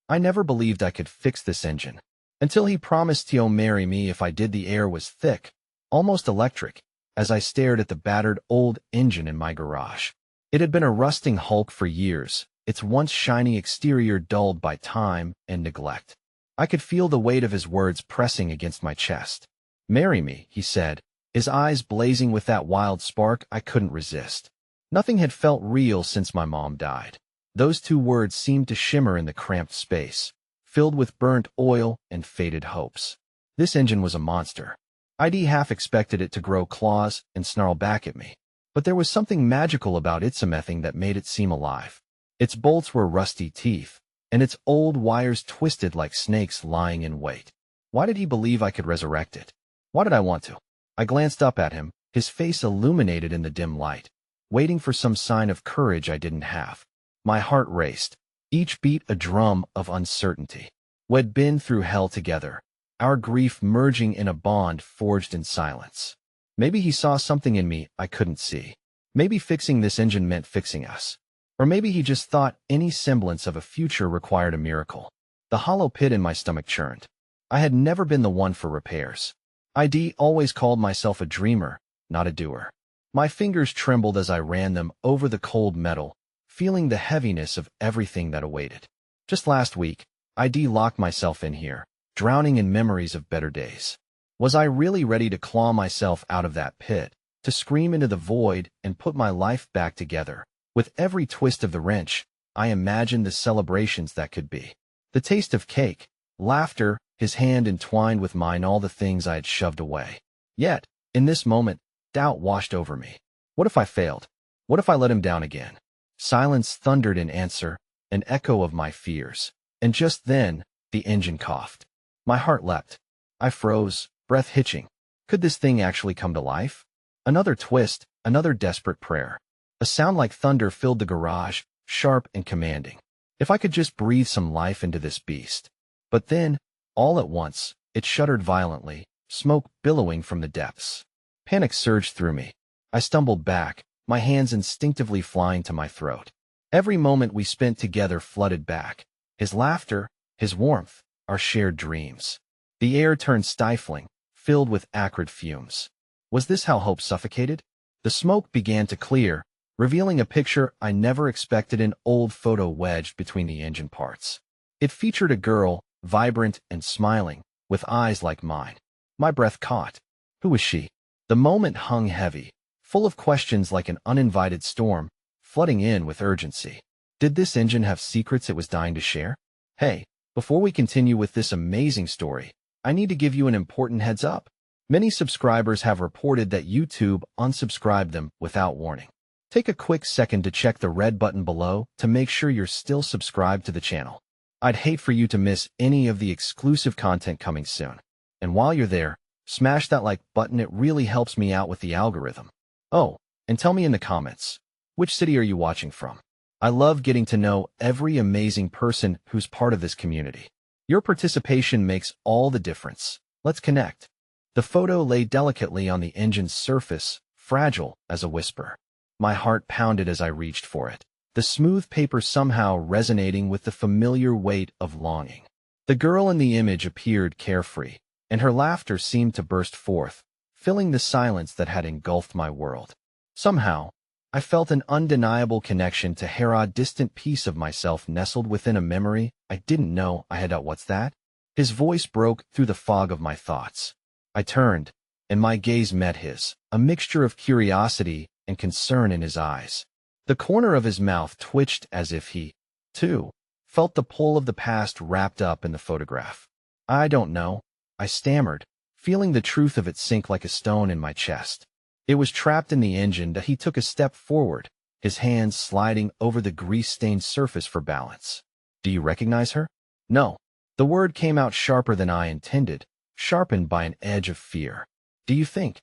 I never believed I could fix this engine. Until he promised to marry me if I did. The air was thick, almost electric, as I stared at the battered old engine in my garage. It had been a rusting hulk for years, its once shiny exterior dulled by time and neglect. I could feel the weight of his words pressing against my chest. "Marry me," he said, his eyes blazing with that wild spark I couldn't resist. Nothing had felt real since my mom died. Those two words seemed to shimmer in the cramped space, filled with burnt oil and faded hopes. This engine was a monster. I'd half expected it to grow claws and snarl back at me. But there was something magical about its smithing that made it seem alive. Its bolts were rusty teeth, and its old wires twisted like snakes lying in wait. Why did he believe I could resurrect it? Why did I want to? I glanced up at him, his face illuminated in the dim light, waiting for some sign of courage I didn't have. My heart raced, each beat a drum of uncertainty. We'd been through hell together, our grief merging in a bond forged in silence. Maybe he saw something in me I couldn't see. Maybe fixing this engine meant fixing us. Or maybe he just thought any semblance of a future required a miracle. The hollow pit in my stomach churned. I had never been the one for repairs. I'd always called myself a dreamer, not a doer. My fingers trembled as I ran them over the cold metal, feeling the heaviness of everything that awaited. Just last week, I'd locked myself in here, drowning in memories of better days. Was I really ready to claw myself out of that pit, to scream into the void and put my life back together? With every twist of the wrench, I imagined the celebrations that could be. The taste of cake, laughter, his hand entwined with mine, all the things I had shoved away. Yet, in this moment, doubt washed over me. What if I failed? What if I let him down again? Silence thundered in answer, an echo of my fears. And just then, the engine coughed. My heart leapt. I froze, breath hitching. Could this thing actually come to life? Another twist, another desperate prayer. A sound like thunder filled the garage, sharp and commanding. If I could just breathe some life into this beast. But then, all at once, it shuddered violently, smoke billowing from the depths. Panic surged through me. I stumbled back, my hands instinctively flying to my throat. Every moment we spent together flooded back. His laughter, his warmth, our shared dreams. The air turned stifling, filled with acrid fumes. Was this how hope suffocated? The smoke began to clear, revealing a picture I never expected, an old photo wedged between the engine parts. It featured a girl, vibrant and smiling, with eyes like mine. My breath caught. Who was she? The moment hung heavy, full of questions like an uninvited storm, flooding in with urgency. Did this engine have secrets it was dying to share? Hey, before we continue with this amazing story, I need to give you an important heads up. Many subscribers have reported that YouTube unsubscribed them without warning. Take a quick second to check the red button below to make sure you're still subscribed to the channel. I'd hate for you to miss any of the exclusive content coming soon. And while you're there, smash that like button, it really helps me out with the algorithm. Oh, and tell me in the comments, which city are you watching from? I love getting to know every amazing person who's part of this community. Your participation makes all the difference. Let's connect. The photo lay delicately on the engine's surface, fragile as a whisper. My heart pounded as I reached for it, the smooth paper somehow resonating with the familiar weight of longing. The girl in the image appeared carefree, and her laughter seemed to burst forth, filling the silence that had engulfed my world. Somehow, I felt an undeniable connection to her, a distant piece of myself nestled within a memory I didn't know I had. What's that? His voice broke through the fog of my thoughts. I turned, and my gaze met his, a mixture of curiosity and concern in his eyes. The corner of his mouth twitched as if he, too, felt the pull of the past wrapped up in the photograph. I don't know, I stammered, feeling the truth of it sink like a stone in my chest. It was trapped in the engine that he took a step forward, his hands sliding over the grease-stained surface for balance. Do you recognize her? No. The word came out sharper than I intended, sharpened by an edge of fear. Do you think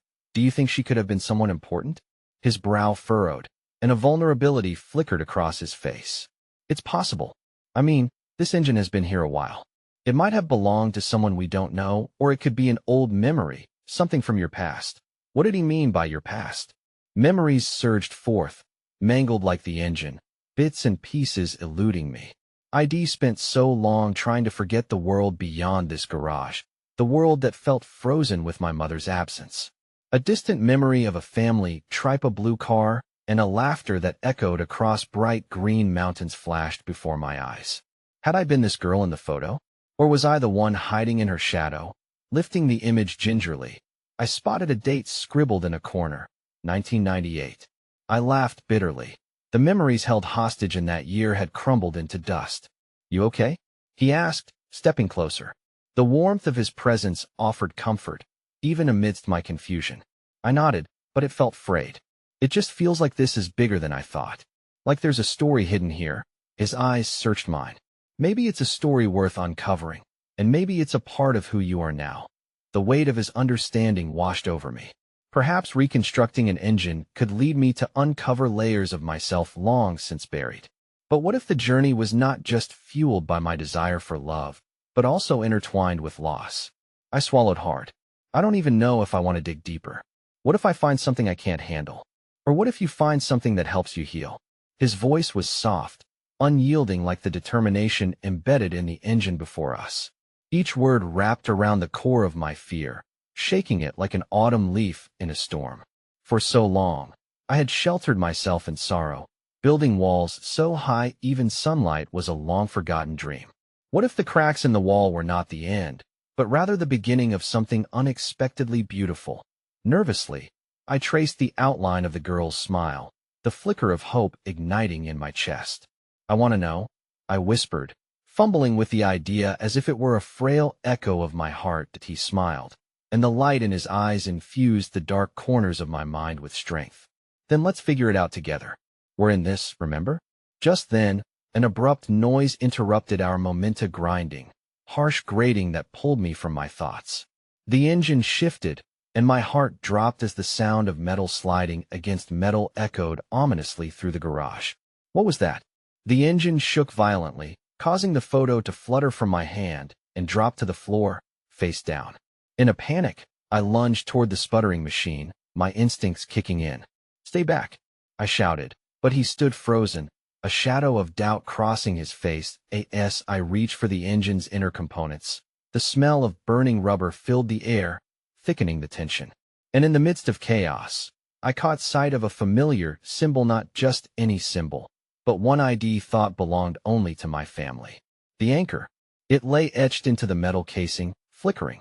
she could have been someone important? His brow furrowed, and a vulnerability flickered across his face. It's possible. I mean, this engine has been here a while. It might have belonged to someone we don't know, or it could be an old memory, something from your past. What did he mean by your past? Memories surged forth, mangled like the engine, bits and pieces eluding me. ID spent so long trying to forget the world beyond this garage, the world that felt frozen with my mother's absence. A distant memory of a family, tripe a blue car, and a laughter that echoed across bright green mountains flashed before my eyes. Had I been this girl in the photo? Or was I the one hiding in her shadow? Lifting the image gingerly, I spotted a date scribbled in a corner, 1998. I laughed bitterly. The memories held hostage in that year had crumbled into dust. "You okay?" he asked, stepping closer. The warmth of his presence offered comfort, even amidst my confusion. I nodded, but it felt frayed. "It just feels like this is bigger than I thought. Like there's a story hidden here." His eyes searched mine. "Maybe it's a story worth uncovering, and maybe it's a part of who you are now." The weight of his understanding washed over me. Perhaps reconstructing an engine could lead me to uncover layers of myself long since buried. But what if the journey was not just fueled by my desire for love, but also intertwined with loss? I swallowed hard. I don't even know if I want to dig deeper. What if I find something I can't handle? Or what if you find something that helps you heal? His voice was soft, unyielding like the determination embedded in the engine before us. Each word wrapped around the core of my fear, shaking it like an autumn leaf in a storm. For so long, I had sheltered myself in sorrow, building walls so high even sunlight was a long-forgotten dream. What if the cracks in the wall were not the end, but rather the beginning of something unexpectedly beautiful? Nervously, I traced the outline of the girl's smile, the flicker of hope igniting in my chest. "I want to know," I whispered, fumbling with the idea as if it were a frail echo of my heart. He smiled, and the light in his eyes infused the dark corners of my mind with strength. "Then let's figure it out together. We're in this, remember?" Just then, an abrupt noise interrupted our momenta grinding, harsh grating that pulled me from my thoughts. The engine shifted, and my heart dropped as the sound of metal sliding against metal echoed ominously through the garage. What was that? The engine shook violently, causing the photo to flutter from my hand and drop to the floor, face down. In a panic, I lunged toward the sputtering machine, my instincts kicking in. "Stay back," I shouted, but he stood frozen, a shadow of doubt crossing his face. I reached for the engine's inner components. The smell of burning rubber filled the air, thickening the tension. And in the midst of chaos, I caught sight of a familiar symbol, not just any symbol, but one ID thought belonged only to my family. The anchor. It lay etched into the metal casing, flickering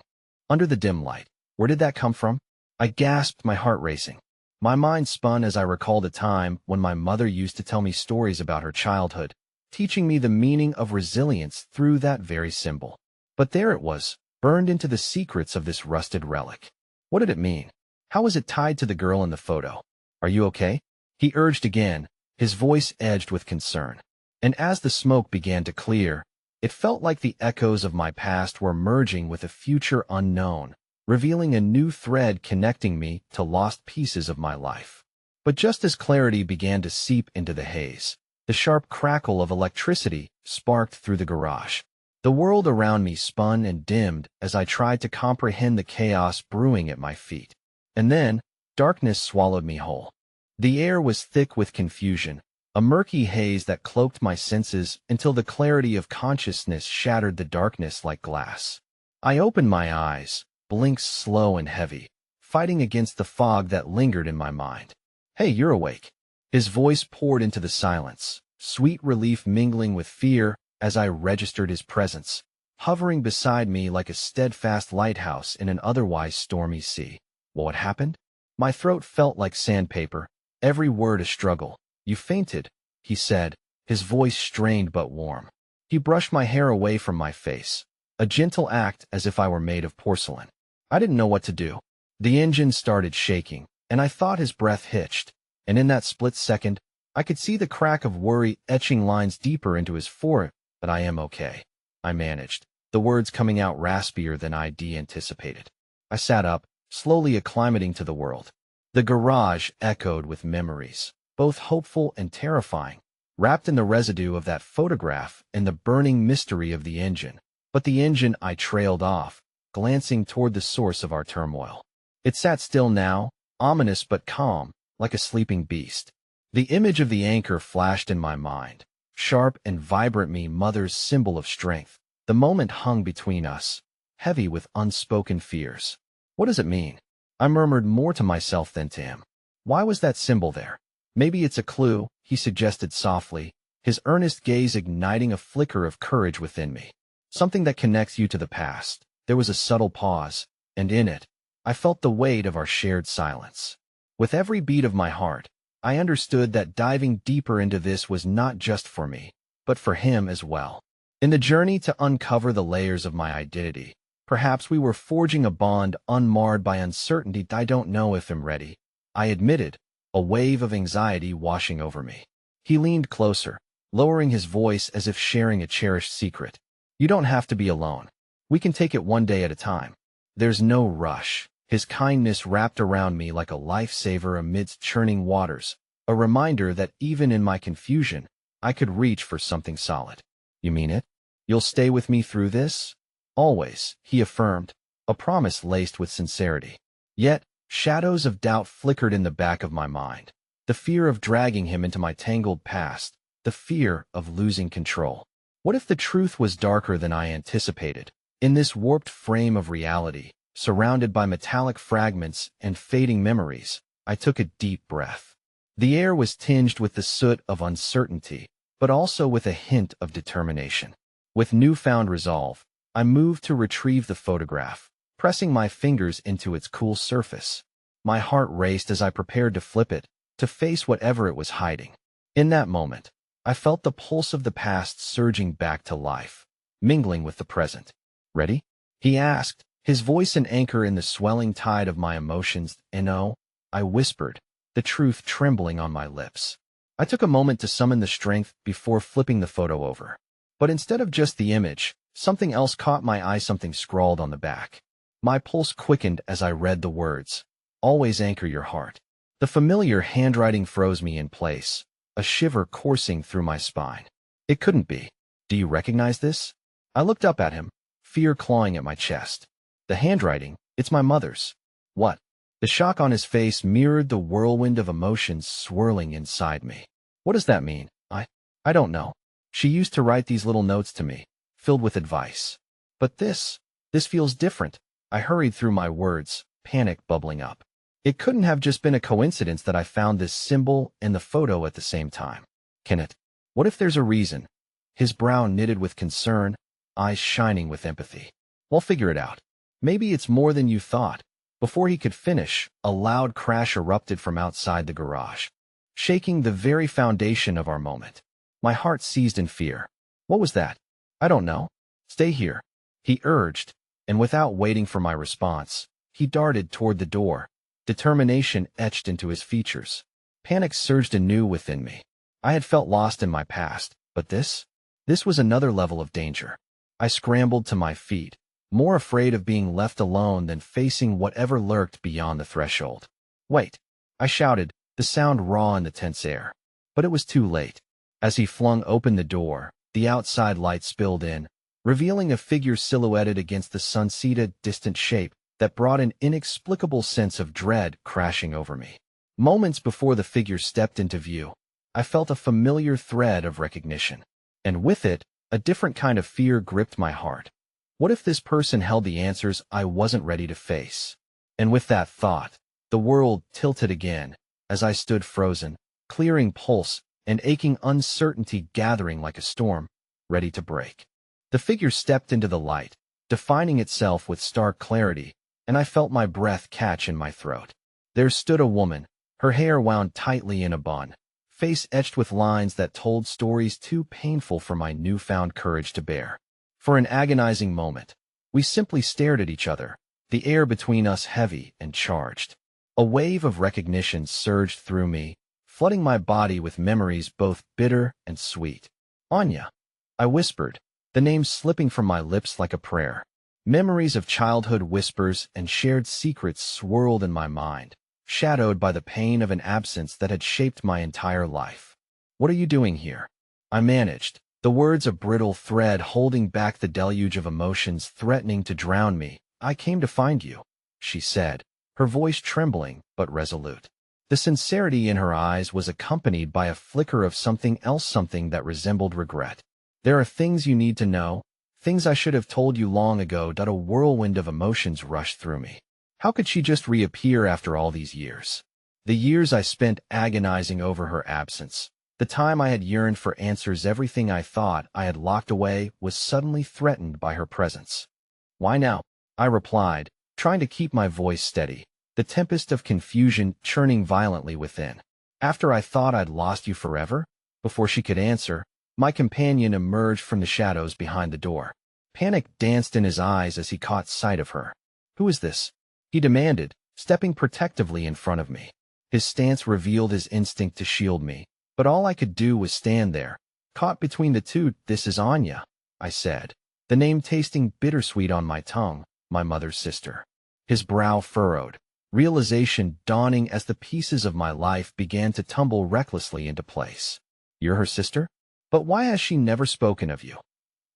under the dim light. Where did that come from? I gasped, my heart racing. My mind spun as I recalled a time when my mother used to tell me stories about her childhood, teaching me the meaning of resilience through that very symbol. But there it was, burned into the secrets of this rusted relic. What did it mean? How was it tied to the girl in the photo? "Are you okay?" he urged again, his voice edged with concern. And as the smoke began to clear, it felt like the echoes of my past were merging with a future unknown, revealing a new thread connecting me to lost pieces of my life. But just as clarity began to seep into the haze, the sharp crackle of electricity sparked through the garage. The world around me spun and dimmed as I tried to comprehend the chaos brewing at my feet. And then, darkness swallowed me whole. The air was thick with confusion, a murky haze that cloaked my senses until the clarity of consciousness shattered the darkness like glass. I opened my eyes, blinks slow and heavy, fighting against the fog that lingered in my mind. "Hey, you're awake." His voice poured into the silence, sweet relief mingling with fear as I registered his presence, hovering beside me like a steadfast lighthouse in an otherwise stormy sea. What happened? My throat felt like sandpaper, every word a struggle. "You fainted," he said, his voice strained but warm. He brushed my hair away from my face, a gentle act as if I were made of porcelain. I didn't know what to do. The engine started shaking, and I thought his breath hitched, and in that split second, I could see the crack of worry etching lines deeper into his forehead. "But I am okay," I managed, the words coming out raspier than I'd anticipated. I sat up, slowly acclimating to the world. The garage echoed with memories, both hopeful and terrifying, wrapped in the residue of that photograph and the burning mystery of the engine. But the engine I trailed off, glancing toward the source of our turmoil. It sat still now, ominous but calm, like a sleeping beast. The image of the anchor flashed in my mind, sharp and vibrant me mother's symbol of strength. The moment hung between us, heavy with unspoken fears. What does it mean? I murmured more to myself than to him. Why was that symbol there? Maybe it's a clue, he suggested softly, his earnest gaze igniting a flicker of courage within me. Something that connects you to the past. There was a subtle pause, and in it, I felt the weight of our shared silence. With every beat of my heart, I understood that diving deeper into this was not just for me, but for him as well. In the journey to uncover the layers of my identity, perhaps we were forging a bond unmarred by uncertainty. I don't know if I'm ready, I admitted, a wave of anxiety washing over me. He leaned closer, lowering his voice as if sharing a cherished secret. You don't have to be alone. We can take it one day at a time. There's no rush. His kindness wrapped around me like a lifesaver amidst churning waters, a reminder that even in my confusion, I could reach for something solid. You mean it? You'll stay with me through this? Always, he affirmed, a promise laced with sincerity. Yet, shadows of doubt flickered in the back of my mind. The fear of dragging him into my tangled past, the fear of losing control. What if the truth was darker than I anticipated? In this warped frame of reality, surrounded by metallic fragments and fading memories, I took a deep breath. The air was tinged with the soot of uncertainty, but also with a hint of determination. With newfound resolve, I moved to retrieve the photograph, pressing my fingers into its cool surface. My heart raced as I prepared to flip it, to face whatever it was hiding. In that moment, I felt the pulse of the past surging back to life, mingling with the present. Ready? He asked, his voice an anchor in the swelling tide of my emotions. No, I whispered, the truth trembling on my lips. I took a moment to summon the strength before flipping the photo over. But instead of just the image, something else caught my eye, something scrawled on the back. My pulse quickened as I read the words, "Always anchor your heart." The familiar handwriting froze me in place, a shiver coursing through my spine. It couldn't be. Do you recognize this? I looked up at him, fear clawing at my chest. The handwriting, it's my mother's. What? The shock on his face mirrored the whirlwind of emotions swirling inside me. What does that mean? I don't know. She used to write these little notes to me, filled with advice. But this feels different. I hurried through my words, panic bubbling up. It couldn't have just been a coincidence that I found this symbol and the photo at the same time. Can it? What if there's a reason? His brow knitted with concern, eyes shining with empathy. We'll figure it out. Maybe it's more than you thought. Before he could finish, a loud crash erupted from outside the garage, shaking the very foundation of our moment. My heart seized in fear. What was that? I don't know. Stay here, he urged, and without waiting for my response, he darted toward the door, determination etched into his features. Panic surged anew within me. I had felt lost in my past, but this was another level of danger. I scrambled to my feet, more afraid of being left alone than facing whatever lurked beyond the threshold. Wait, I shouted, the sound raw in the tense air. But it was too late. As he flung open the door, the outside light spilled in, revealing a figure silhouetted against the sun-seated, distant shape that brought an inexplicable sense of dread crashing over me. Moments before the figure stepped into view, I felt a familiar thread of recognition. And with it, a different kind of fear gripped my heart. What if this person held the answers I wasn't ready to face? And with that thought, the world tilted again, as I stood frozen, clearing pulse and aching uncertainty gathering like a storm, ready to break. The figure stepped into the light, defining itself with stark clarity, and I felt my breath catch in my throat. There stood a woman, her hair wound tightly in a bun, face etched with lines that told stories too painful for my newfound courage to bear. For an agonizing moment, we simply stared at each other, the air between us heavy and charged. A wave of recognition surged through me, flooding my body with memories both bitter and sweet. Anya, I whispered, the name slipping from my lips like a prayer. Memories of childhood whispers and shared secrets swirled in my mind, shadowed by the pain of an absence that had shaped my entire life. What are you doing here? I managed, the words a brittle thread holding back the deluge of emotions threatening to drown me. I came to find you, she said, her voice trembling but resolute. The sincerity in her eyes was accompanied by a flicker of something else, something that resembled regret. There are things you need to know, things I should have told you long ago. A whirlwind of emotions rushed through me. How could she just reappear after all these years? The years I spent agonizing over her absence. The time I had yearned for answers, everything I thought I had locked away was suddenly threatened by her presence. Why now? I replied, trying to keep my voice steady, the tempest of confusion churning violently within. After I thought I'd lost you forever? Before she could answer, my companion emerged from the shadows behind the door. Panic danced in his eyes as he caught sight of her. Who is this? He demanded, stepping protectively in front of me. His stance revealed his instinct to shield me, but all I could do was stand there, caught between the two. This is Anya, I said, the name tasting bittersweet on my tongue, my mother's sister. His brow furrowed, realization dawning as the pieces of my life began to tumble recklessly into place. You're her sister? But why has she never spoken of you?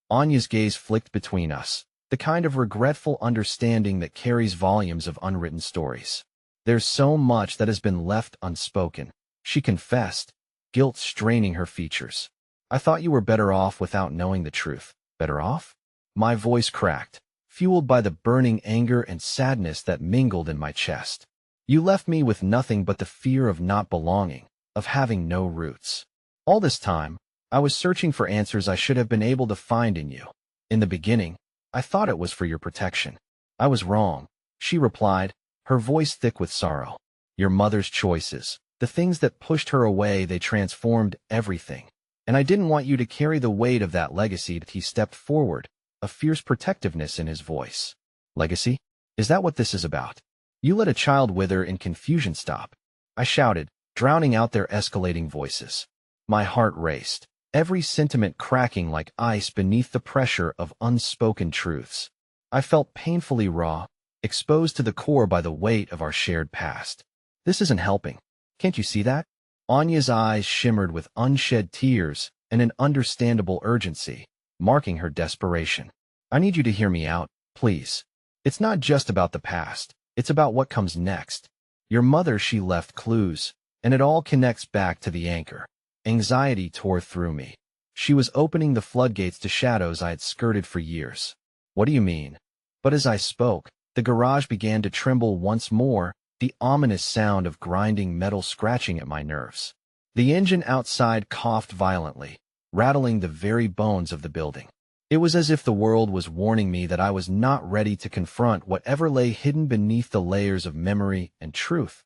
Anya's gaze flicked between us, the kind of regretful understanding that carries volumes of unwritten stories. There's so much that has been left unspoken, she confessed, guilt straining her features. I thought you were better off without knowing the truth. Better off? My voice cracked, fueled by the burning anger and sadness that mingled in my chest. You left me with nothing but the fear of not belonging, of having no roots. All this time, I was searching for answers I should have been able to find in you. In the beginning, I thought it was for your protection. I was wrong, she replied, her voice thick with sorrow. Your mother's choices, the things that pushed her away, they transformed everything. And I didn't want you to carry the weight of that legacy. He stepped forward, a fierce protectiveness in his voice. Legacy? Is that what this is about? You let a child wither in confusion. Stop, I shouted, drowning out their escalating voices. My heart raced, every sentiment cracking like ice beneath the pressure of unspoken truths. I felt painfully raw, exposed to the core by the weight of our shared past. This isn't helping. Can't you see that? Anya's eyes shimmered with unshed tears and an understandable urgency, marking her desperation. I need you to hear me out, please. It's not just about the past, it's about what comes next. Your mother, she left clues, and it all connects back to the anchor. Anxiety tore through me. She was opening the floodgates to shadows I had skirted for years. What do you mean? But as I spoke, the garage began to tremble once more, the ominous sound of grinding metal scratching at my nerves. The engine outside coughed violently, rattling the very bones of the building. It was as if the world was warning me that I was not ready to confront whatever lay hidden beneath the layers of memory and truth.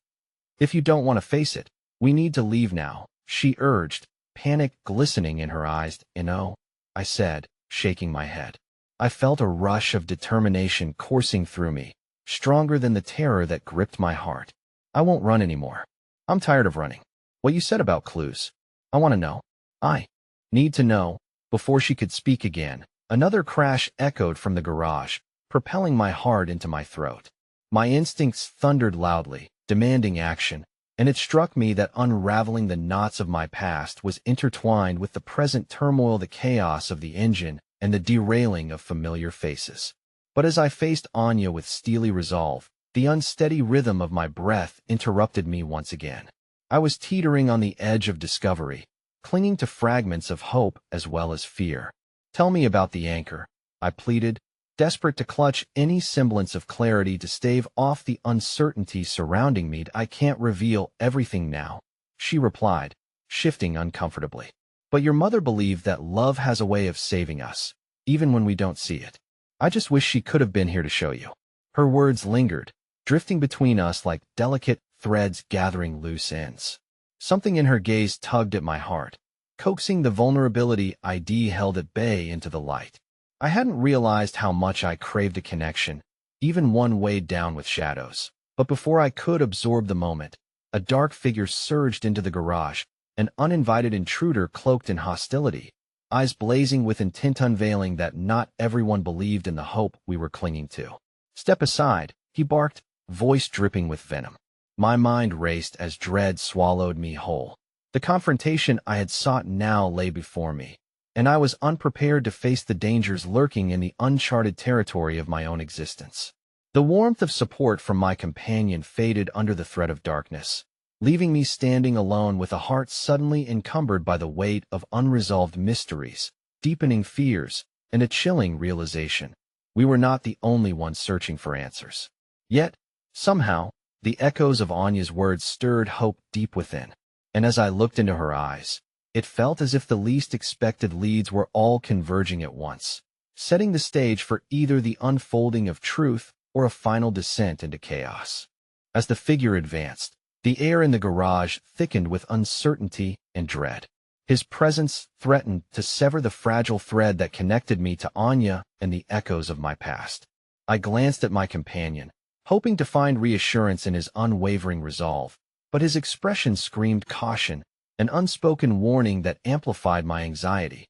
If you don't want to face it, we need to leave now, she urged, panic glistening in her eyes. No, I said, shaking my head. I felt a rush of determination coursing through me, stronger than the terror that gripped my heart. I won't run anymore. I'm tired of running. What you said about clues. I want to know. I need to know. Before she could speak again, another crash echoed from the garage, propelling my heart into my throat. My instincts thundered loudly, demanding action, and it struck me that unraveling the knots of my past was intertwined with the present turmoil, the chaos of the engine, and the derailing of familiar faces. But as I faced Anya with steely resolve, the unsteady rhythm of my breath interrupted me once again. I was teetering on the edge of discovery, clinging to fragments of hope as well as fear. Tell me about the anchor, I pleaded, desperate to clutch any semblance of clarity to stave off the uncertainty surrounding me. I can't reveal everything now, she replied, shifting uncomfortably. But your mother believed that love has a way of saving us, even when we don't see it. I just wish she could have been here to show you. Her words lingered, drifting between us like delicate threads gathering loose ends. Something in her gaze tugged at my heart, coaxing the vulnerability I'd held at bay into the light. I hadn't realized how much I craved a connection, even one weighed down with shadows. But before I could absorb the moment, a dark figure surged into the garage, an uninvited intruder cloaked in hostility, eyes blazing with intent, unveiling that not everyone believed in the hope we were clinging to. Step aside, he barked, voice dripping with venom. My mind raced as dread swallowed me whole. The confrontation I had sought now lay before me, and I was unprepared to face the dangers lurking in the uncharted territory of my own existence. The warmth of support from my companion faded under the threat of darkness, leaving me standing alone with a heart suddenly encumbered by the weight of unresolved mysteries, deepening fears, and a chilling realization. We were not the only ones searching for answers. Yet, somehow, the echoes of Anya's words stirred hope deep within, and as I looked into her eyes, it felt as if the least expected leads were all converging at once, setting the stage for either the unfolding of truth or a final descent into chaos. As the figure advanced, the air in the garage thickened with uncertainty and dread. His presence threatened to sever the fragile thread that connected me to Anya and the echoes of my past. I glanced at my companion, hoping to find reassurance in his unwavering resolve, but his expression screamed caution, an unspoken warning that amplified my anxiety.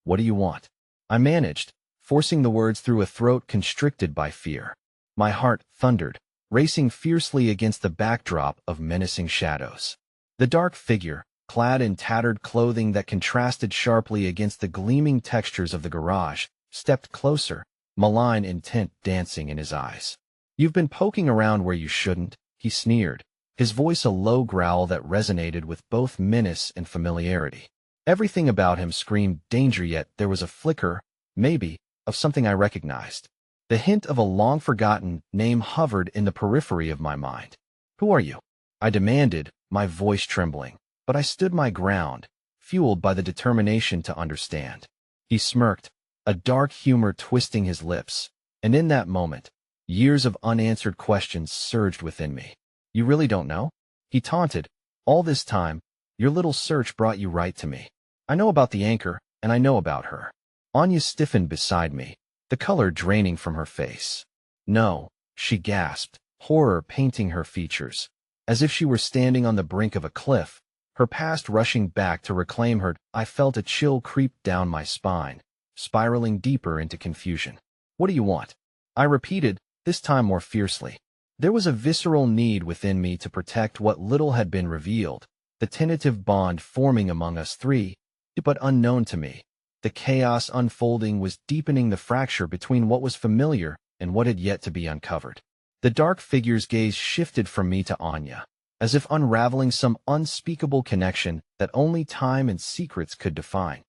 "What do you want?" I managed, forcing the words through a throat constricted by fear. My heart thundered, racing fiercely against the backdrop of menacing shadows. The dark figure, clad in tattered clothing that contrasted sharply against the gleaming textures of the garage, stepped closer, malign intent dancing in his eyes. "You've been poking around where you shouldn't," he sneered, his voice a low growl that resonated with both menace and familiarity. Everything about him screamed danger, yet there was a flicker, maybe, of something I recognized. The hint of a long-forgotten name hovered in the periphery of my mind. "Who are you?" I demanded, my voice trembling, but I stood my ground, fueled by the determination to understand. He smirked, a dark humor twisting his lips, and in that moment, years of unanswered questions surged within me. "You really don't know?" He taunted. "All this time, your little search brought you right to me. I know about the anchor, and I know about her." Anya stiffened beside me, the color draining from her face. "No," she gasped, horror painting her features. As if she were standing on the brink of a cliff, her past rushing back to reclaim her. I felt a chill creep down my spine, spiraling deeper into confusion. "What do you want?" I repeated, this time more fiercely. There was a visceral need within me to protect what little had been revealed, the tentative bond forming among us three, but unknown to me. The chaos unfolding was deepening the fracture between what was familiar and what had yet to be uncovered. The dark figure's gaze shifted from me to Anya, as if unraveling some unspeakable connection that only time and secrets could define.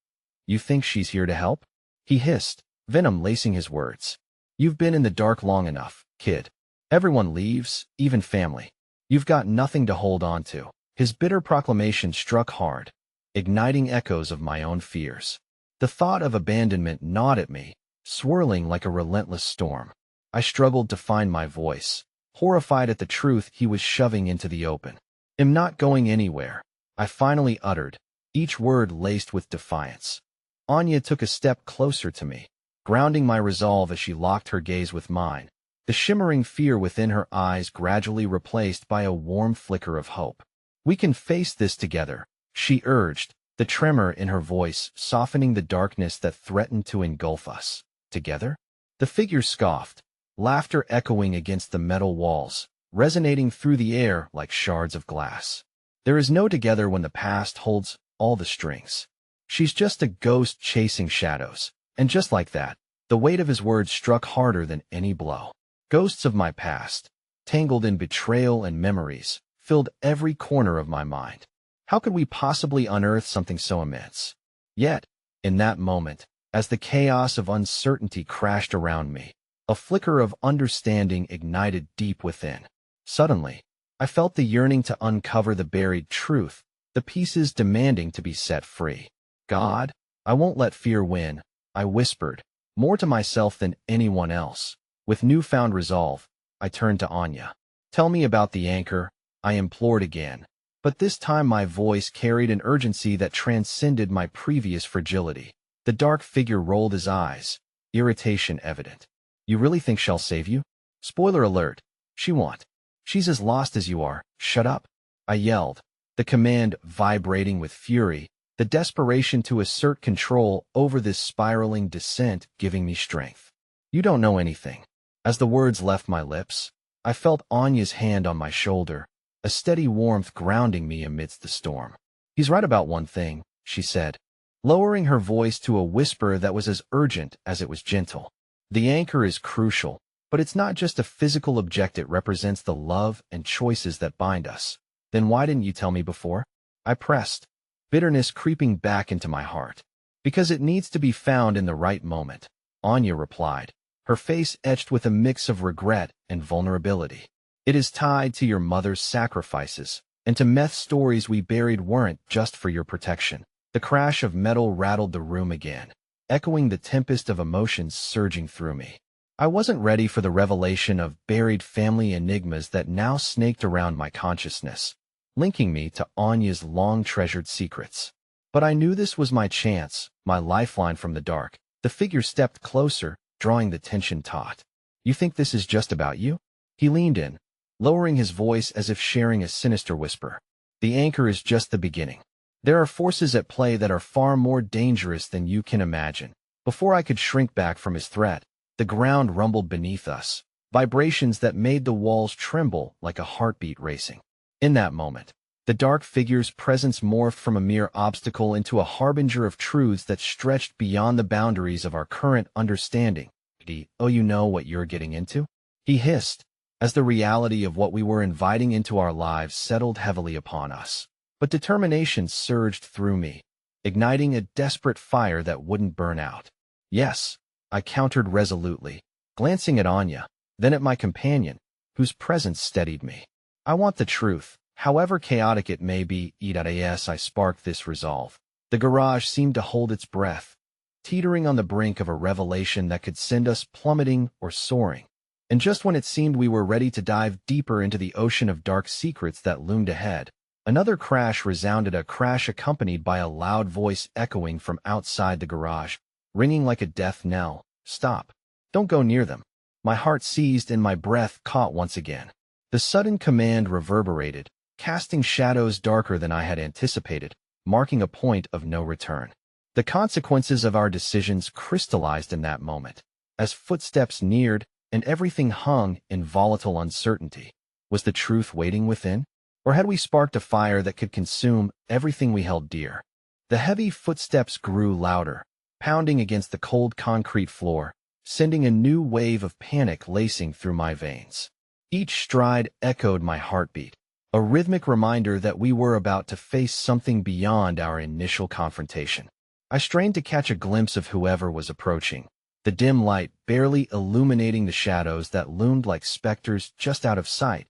"You think she's here to help?" he hissed, venom lacing his words. "You've been in the dark long enough, kid. Everyone leaves, even family. You've got nothing to hold on to." His bitter proclamation struck hard, igniting echoes of my own fears. The thought of abandonment gnawed at me, swirling like a relentless storm. I struggled to find my voice, horrified at the truth he was shoving into the open. "I'm not going anywhere," I finally uttered, each word laced with defiance. Anya took a step closer to me, grounding my resolve as she locked her gaze with mine, the shimmering fear within her eyes gradually replaced by a warm flicker of hope. "We can face this together," she urged, the tremor in her voice softening the darkness that threatened to engulf us. "Together?" The figure scoffed, laughter echoing against the metal walls, resonating through the air like shards of glass. "There is no together when the past holds all the strings. She's just a ghost chasing shadows." And just like that, the weight of his words struck harder than any blow. Ghosts of my past, tangled in betrayal and memories, filled every corner of my mind. How could we possibly unearth something so immense? Yet, in that moment, as the chaos of uncertainty crashed around me, a flicker of understanding ignited deep within. Suddenly, I felt the yearning to uncover the buried truth, the pieces demanding to be set free. "God, I won't let fear win," I whispered, more to myself than anyone else. With newfound resolve, I turned to Anya. "Tell me about the anchor," I implored again, but this time my voice carried an urgency that transcended my previous fragility. The dark figure rolled his eyes, irritation evident. "You really think she'll save you?" "Spoiler alert, she won't. She's as lost as you are. Shut up," I yelled, the command vibrating with fury, the desperation to assert control over this spiraling descent giving me strength. "You don't know anything." As the words left my lips, I felt Anya's hand on my shoulder, a steady warmth grounding me amidst the storm. "He's right about one thing," she said, lowering her voice to a whisper that was as urgent as it was gentle. "The anchor is crucial, but it's not just a physical object. It represents the love and choices that bind us. Then why didn't you tell me before? I pressed, bitterness creeping back into my heart. Because it needs to be found in the right moment, Anya replied, her face etched with a mix of regret and vulnerability. It is tied to your mother's sacrifices, and to meth stories we buried weren't just for your protection. The crash of metal rattled the room again, echoing the tempest of emotions surging through me. I wasn't ready for the revelation of buried family enigmas that now snaked around my consciousness, linking me to Anya's long-treasured secrets. But I knew this was my chance, my lifeline from the dark. The figure stepped closer, drawing the tension taut. You think this is just about you? He leaned in, lowering his voice as if sharing a sinister whisper. The anchor is just the beginning. There are forces at play that are far more dangerous than you can imagine. Before I could shrink back from his threat, the ground rumbled beneath us, vibrations that made the walls tremble like a heartbeat racing. In that moment, the dark figure's presence morphed from a mere obstacle into a harbinger of truths that stretched beyond the boundaries of our current understanding. Oh, you know what you're getting into? He hissed, as the reality of what we were inviting into our lives settled heavily upon us. But determination surged through me, igniting a desperate fire that wouldn't burn out. Yes, I countered resolutely, glancing at Anya, then at my companion, whose presence steadied me. I want the truth, however chaotic it may be. Yes, I sparked this resolve. The garage seemed to hold its breath, teetering on the brink of a revelation that could send us plummeting or soaring. And just when it seemed we were ready to dive deeper into the ocean of dark secrets that loomed ahead, another crash resounded, a crash accompanied by a loud voice echoing from outside the garage, ringing like a death knell. Stop. Don't go near them. My heart seized and my breath caught once again. The sudden command reverberated, casting shadows darker than I had anticipated, marking a point of no return. The consequences of our decisions crystallized in that moment. As footsteps neared and everything hung in volatile uncertainty, was the truth waiting within? Or had we sparked a fire that could consume everything we held dear? The heavy footsteps grew louder, pounding against the cold concrete floor, sending a new wave of panic lacing through my veins. Each stride echoed my heartbeat, a rhythmic reminder that we were about to face something beyond our initial confrontation. I strained to catch a glimpse of whoever was approaching, the dim light barely illuminating the shadows that loomed like specters just out of sight.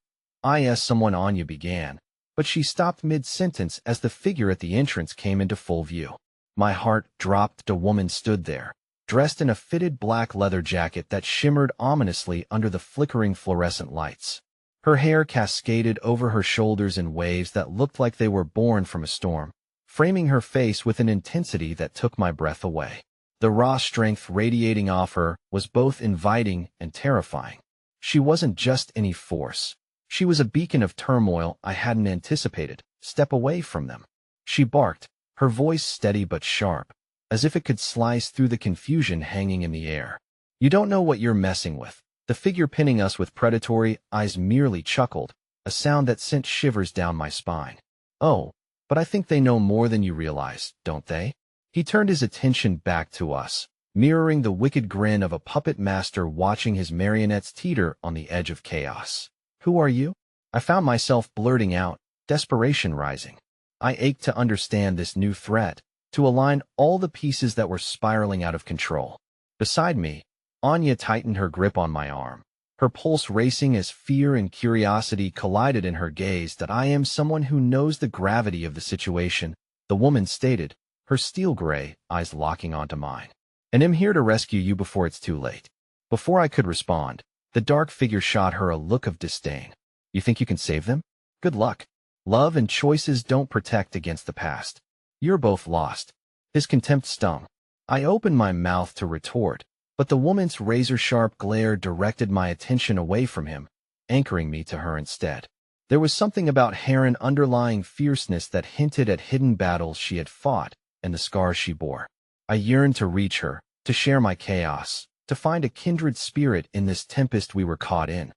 Someone, Anya began, but she stopped mid-sentence as the figure at the entrance came into full view. My heart dropped. A woman stood there, dressed in a fitted black leather jacket that shimmered ominously under the flickering fluorescent lights. Her hair cascaded over her shoulders in waves that looked like they were born from a storm, framing her face with an intensity that took my breath away. The raw strength radiating off her was both inviting and terrifying. She wasn't just any force. She was a beacon of turmoil I hadn't anticipated. Step away from them. She barked, her voice steady but sharp, as if it could slice through the confusion hanging in the air. You don't know what you're messing with. The figure pinning us with predatory eyes merely chuckled, a sound that sent shivers down my spine. Oh, but I think they know more than you realize, don't they? He turned his attention back to us, mirroring the wicked grin of a puppet master watching his marionettes teeter on the edge of chaos. Who are you? I found myself blurting out, desperation rising. I ached to understand this new threat, to align all the pieces that were spiraling out of control. Beside me, Anya tightened her grip on my arm, her pulse racing as fear and curiosity collided in her gaze. That I am someone who knows the gravity of the situation, the woman stated, her steel-gray eyes locking onto mine. And am here to rescue you before it's too late. Before I could respond, the dark figure shot her a look of disdain. You think you can save them? Good luck. Love and choices don't protect against the past. You're both lost. His contempt stung. I opened my mouth to retort, but the woman's razor-sharp glare directed my attention away from him, anchoring me to her instead. There was something about her underlying fierceness that hinted at hidden battles she had fought and the scars she bore. I yearned to reach her, to share my chaos, to find a kindred spirit in this tempest we were caught in.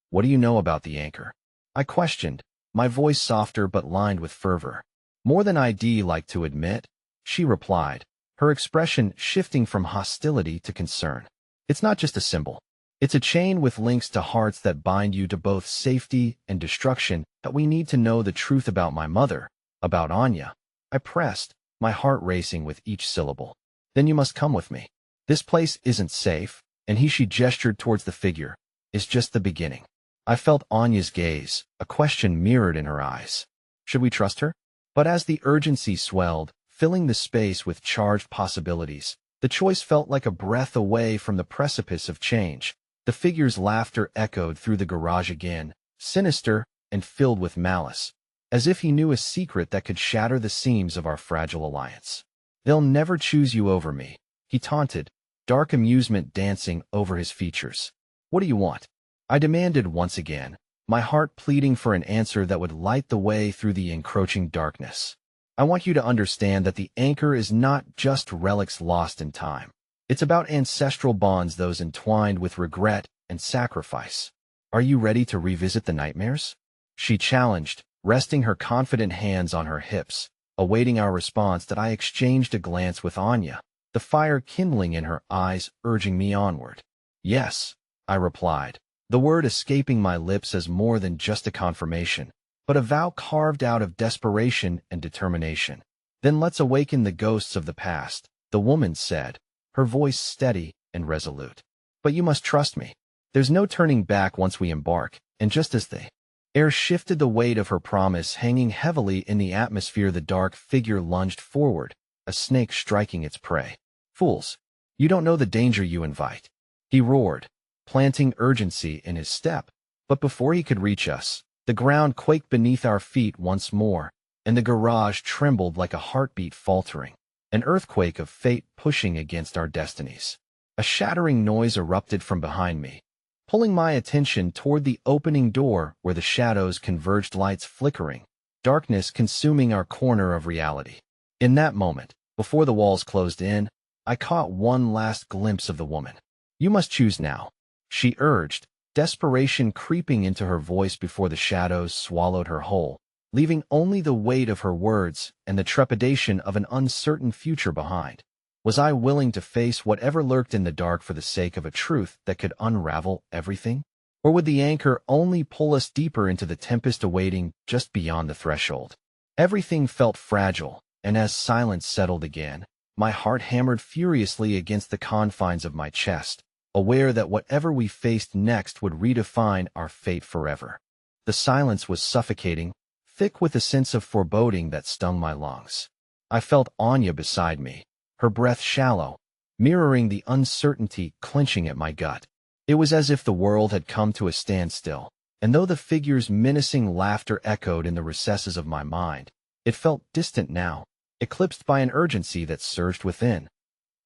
What do you know about the anchor? I questioned, my voice softer but lined with fervor. More than I'd like to admit, she replied, her expression shifting from hostility to concern. It's not just a symbol. It's a chain with links to hearts that bind you to both safety and destruction, that we need to know the truth about my mother, about Anya. I pressed, my heart racing with each syllable. Then you must come with me. This place isn't safe, and she gestured towards the figure, is just the beginning. I felt Anya's gaze, a question mirrored in her eyes. Should we trust her? But as the urgency swelled, filling the space with charged possibilities, the choice felt like a breath away from the precipice of change. The figure's laughter echoed through the garage again, sinister and filled with malice, as if he knew a secret that could shatter the seams of our fragile alliance. They'll never choose you over me, he taunted, dark amusement dancing over his features. What do you want? I demanded once again, my heart pleading for an answer that would light the way through the encroaching darkness. I want you to understand that the anchor is not just relics lost in time. It's about ancestral bonds, those entwined with regret and sacrifice. Are you ready to revisit the nightmares? She challenged, resting her confident hands on her hips, awaiting our response. That I exchanged a glance with Anya, the fire kindling in her eyes, urging me onward. Yes, I replied, the word escaping my lips as more than just a confirmation, but a vow carved out of desperation and determination. Then let's awaken the ghosts of the past, the woman said, her voice steady and resolute. But you must trust me. There's no turning back once we embark. And just as the air shifted, the weight of her promise hanging heavily in the atmosphere, the dark figure lunged forward, a snake striking its prey. Fools, you don't know the danger you invite, he roared, planting urgency in his step. But before he could reach us, the ground quaked beneath our feet once more, and the garage trembled like a heartbeat faltering, an earthquake of fate pushing against our destinies. A shattering noise erupted from behind me, pulling my attention toward the opening door where the shadows converged, lights flickering, darkness consuming our corner of reality. In that moment, before the walls closed in, I caught one last glimpse of the woman. You must choose now, she urged, desperation creeping into her voice before the shadows swallowed her whole, leaving only the weight of her words and the trepidation of an uncertain future behind. Was I willing to face whatever lurked in the dark for the sake of a truth that could unravel everything? Or would the anchor only pull us deeper into the tempest awaiting just beyond the threshold? Everything felt fragile, and as silence settled again, my heart hammered furiously against the confines of my chest, aware that whatever we faced next would redefine our fate forever. The silence was suffocating, thick with a sense of foreboding that stung my lungs. I felt Anya beside me, her breath shallow, mirroring the uncertainty clenching at my gut. It was as if the world had come to a standstill, and though the figure's menacing laughter echoed in the recesses of my mind, it felt distant now, eclipsed by an urgency that surged within.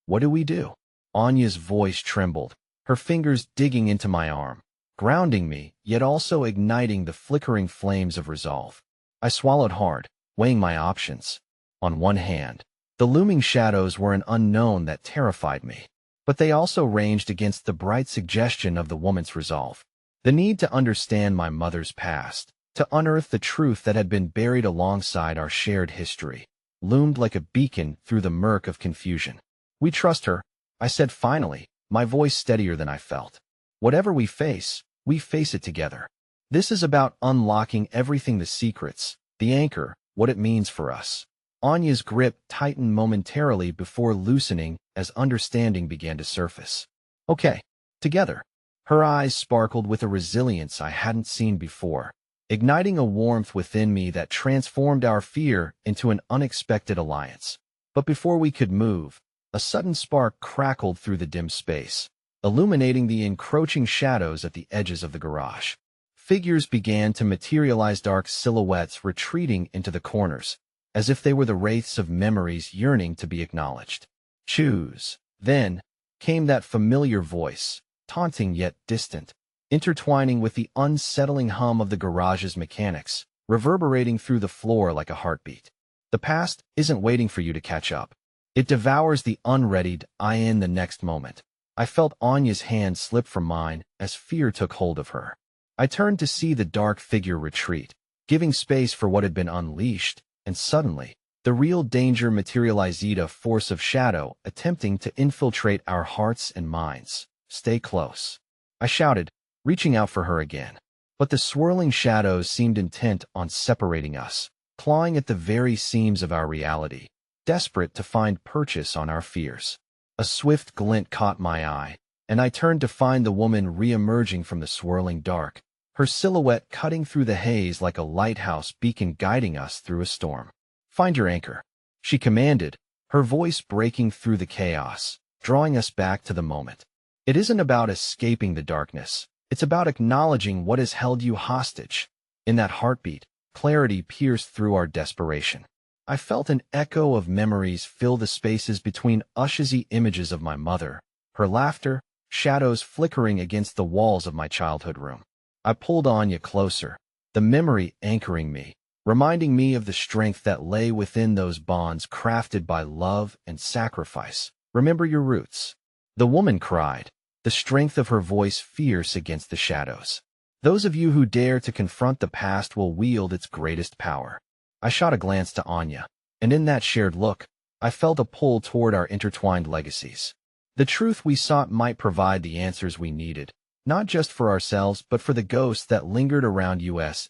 What do we do? Anya's voice trembled, her fingers digging into my arm, grounding me, yet also igniting the flickering flames of resolve. I swallowed hard, weighing my options. On one hand, the looming shadows were an unknown that terrified me, but they also ranged against the bright suggestion of the woman's resolve. The need to understand my mother's past, to unearth the truth that had been buried alongside our shared history, loomed like a beacon through the murk of confusion. We trust her, I said finally, my voice steadier than I felt. Whatever we face it together. This is about unlocking everything, the secrets, the anchor, what it means for us. Anya's grip tightened momentarily before loosening as understanding began to surface. Okay, together. Her eyes sparkled with a resilience I hadn't seen before, igniting a warmth within me that transformed our fear into an unexpected alliance. But before we could move, a sudden spark crackled through the dim space, illuminating the encroaching shadows at the edges of the garage. Figures began to materialize, dark silhouettes retreating into the corners, as if they were the wraiths of memories yearning to be acknowledged. Choose. Then came that familiar voice, taunting yet distant, intertwining with the unsettling hum of the garage's mechanics, reverberating through the floor like a heartbeat. The past isn't waiting for you to catch up. It devours the unreadied I in the next moment. I felt Anya's hand slip from mine as fear took hold of her. I turned to see the dark figure retreat, giving space for what had been unleashed, and suddenly, the real danger materialized, a force of shadow attempting to infiltrate our hearts and minds. Stay close. I shouted, reaching out for her again. But the swirling shadows seemed intent on separating us, clawing at the very seams of our reality, desperate to find purchase on our fears. A swift glint caught my eye, and I turned to find the woman re-emerging from the swirling dark, her silhouette cutting through the haze like a lighthouse beacon guiding us through a storm. "Find your anchor," she commanded, her voice breaking through the chaos, drawing us back to the moment. "It isn't about escaping the darkness. It's about acknowledging what has held you hostage." In that heartbeat, clarity pierced through our desperation. I felt an echo of memories fill the spaces between Ush's images of my mother, her laughter, shadows flickering against the walls of my childhood room. I pulled Anya closer, the memory anchoring me, reminding me of the strength that lay within those bonds crafted by love and sacrifice. "Remember your roots," the woman cried, the strength of her voice fierce against the shadows. "Those of you who dare to confront the past will wield its greatest power." I shot a glance to Anya, and in that shared look, I felt a pull toward our intertwined legacies. The truth we sought might provide the answers we needed, not just for ourselves but for the ghosts that lingered around us.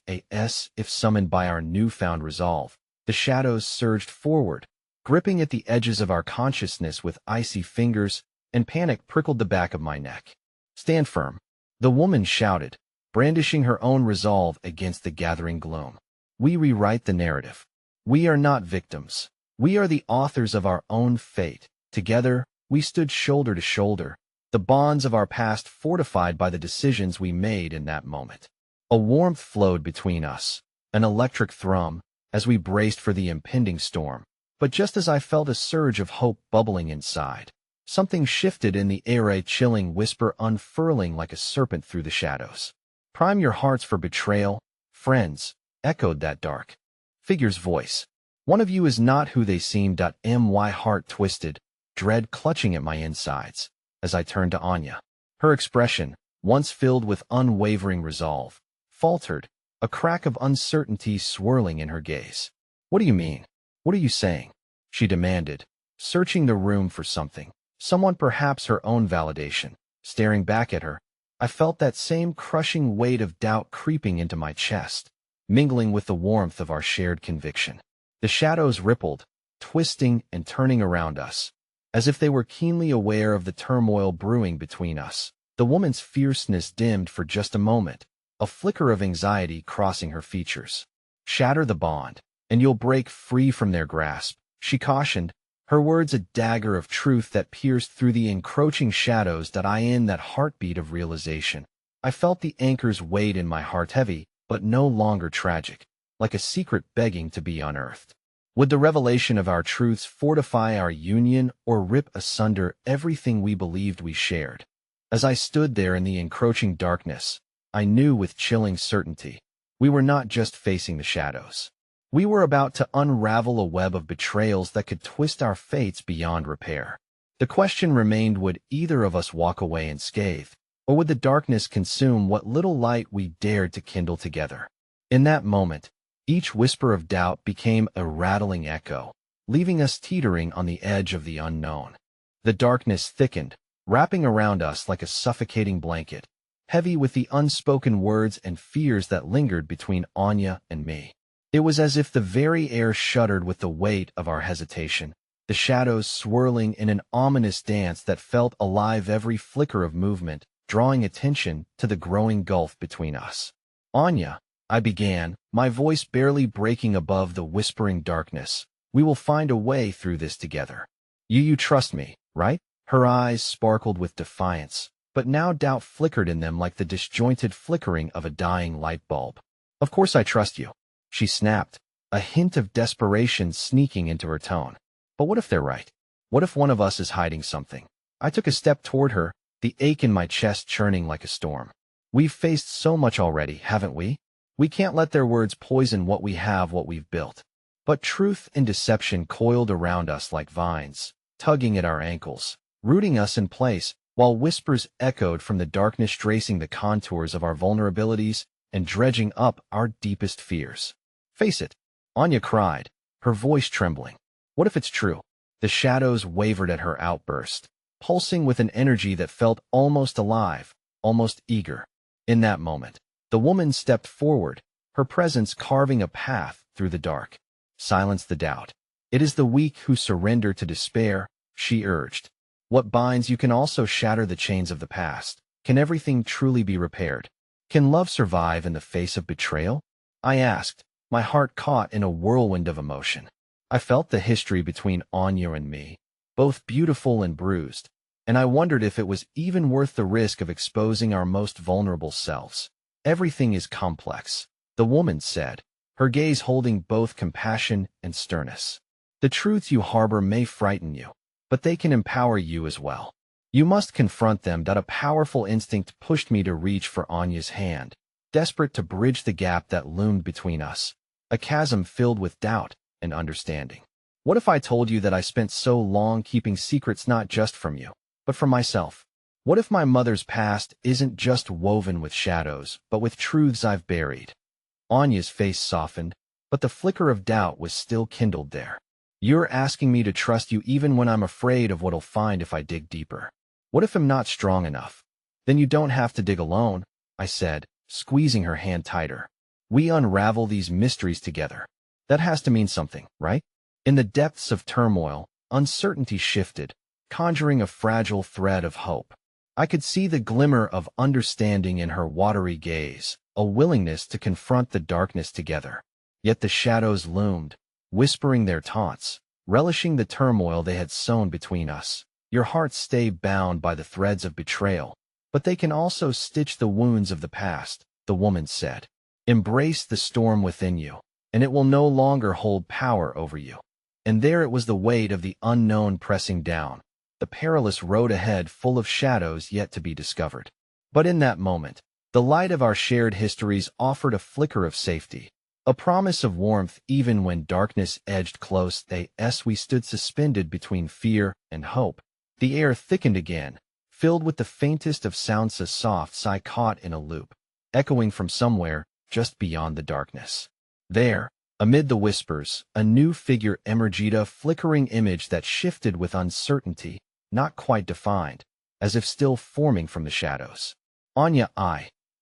If summoned by our newfound resolve, the shadows surged forward, gripping at the edges of our consciousness with icy fingers, and panic prickled the back of my neck. "Stand firm," the woman shouted, brandishing her own resolve against the gathering gloom. "We rewrite the narrative. We are not victims. We are the authors of our own fate." Together, we stood shoulder to shoulder, the bonds of our past fortified by the decisions we made in that moment. A warmth flowed between us, an electric thrum, as we braced for the impending storm. But just as I felt a surge of hope bubbling inside, something shifted in the air, a chilling whisper unfurling like a serpent through the shadows. "Prime your hearts for betrayal, friends," echoed that dark figure's voice. "One of you is not who they seem." My heart twisted, dread clutching at my insides, as I turned to Anya. Her expression, once filled with unwavering resolve, faltered, a crack of uncertainty swirling in her gaze. "What do you mean? What are you saying?" she demanded, searching the room for something. Someone, perhaps her own validation. Staring back at her, I felt that same crushing weight of doubt creeping into my chest, mingling with the warmth of our shared conviction. The shadows rippled, twisting and turning around us, as if they were keenly aware of the turmoil brewing between us. The woman's fierceness dimmed for just a moment, a flicker of anxiety crossing her features. "Shatter the bond, and you'll break free from their grasp," she cautioned, her words a dagger of truth that pierced through the encroaching shadows. In that heartbeat of realization, I felt the anchor's weight in my heart, heavy, but no longer tragic, like a secret begging to be unearthed. Would the revelation of our truths fortify our union or rip asunder everything we believed we shared? As I stood there in the encroaching darkness, I knew with chilling certainty, we were not just facing the shadows. We were about to unravel a web of betrayals that could twist our fates beyond repair. The question remained, would either of us walk away unscathed, or would the darkness consume what little light we dared to kindle together? In that moment, each whisper of doubt became a rattling echo, leaving us teetering on the edge of the unknown. The darkness thickened, wrapping around us like a suffocating blanket, heavy with the unspoken words and fears that lingered between Anya and me. It was as if the very air shuddered with the weight of our hesitation, the shadows swirling in an ominous dance that felt alive, every flicker of movement drawing attention to the growing gulf between us. "Anya," I began, my voice barely breaking above the whispering darkness, "we will find a way through this together. You trust me, right?" Her eyes sparkled with defiance, but now doubt flickered in them like the disjointed flickering of a dying light bulb. "Of course I trust you," she snapped, a hint of desperation sneaking into her tone. "But what if they're right? What if one of us is hiding something?" I took a step toward her, the ache in my chest churning like a storm. "We've faced so much already, haven't we? We can't let their words poison what we've built." But truth and deception coiled around us like vines, tugging at our ankles, rooting us in place, while whispers echoed from the darkness, tracing the contours of our vulnerabilities and dredging up our deepest fears. "Face it," Anya cried, her voice trembling. "What if it's true?" The shadows wavered at her outburst, pulsing with an energy that felt almost alive, almost eager. In that moment, the woman stepped forward, her presence carving a path through the dark. Silence the doubt. It is the weak who surrender to despair, she urged. What binds you can also shatter the chains of the past. Can everything truly be repaired? Can love survive in the face of betrayal? I asked, my heart caught in a whirlwind of emotion. I felt the history between Anya and me, both beautiful and bruised, and I wondered if it was even worth the risk of exposing our most vulnerable selves. Everything is complex, the woman said, her gaze holding both compassion and sternness. The truths you harbor may frighten you, but they can empower you as well. You must confront them. A powerful instinct pushed me to reach for Anya's hand, desperate to bridge the gap that loomed between us, a chasm filled with doubt and understanding. What if I told you that I spent so long keeping secrets not just from you, but from myself? What if my mother's past isn't just woven with shadows, but with truths I've buried? Anya's face softened, but the flicker of doubt was still kindled there. You're asking me to trust you even when I'm afraid of what I'll find if I dig deeper. What if I'm not strong enough? Then you don't have to dig alone, I said, squeezing her hand tighter. We unravel these mysteries together. That has to mean something, right? In the depths of turmoil, uncertainty shifted, conjuring a fragile thread of hope. I could see the glimmer of understanding in her watery gaze, a willingness to confront the darkness together. Yet the shadows loomed, whispering their taunts, relishing the turmoil they had sown between us. Your hearts stay bound by the threads of betrayal, but they can also stitch the wounds of the past, the woman said. Embrace the storm within you, and it will no longer hold power over you. And there it was, the weight of the unknown pressing down, the perilous road ahead full of shadows yet to be discovered. But in that moment, the light of our shared histories offered a flicker of safety, a promise of warmth even when darkness edged close. We stood suspended between fear and hope. The air thickened again, filled with the faintest of sounds, a soft sigh caught in a loop, echoing from somewhere just beyond the darkness. There, amid the whispers, a new figure emerged, a flickering image that shifted with uncertainty, not quite defined, as if still forming from the shadows. Anya,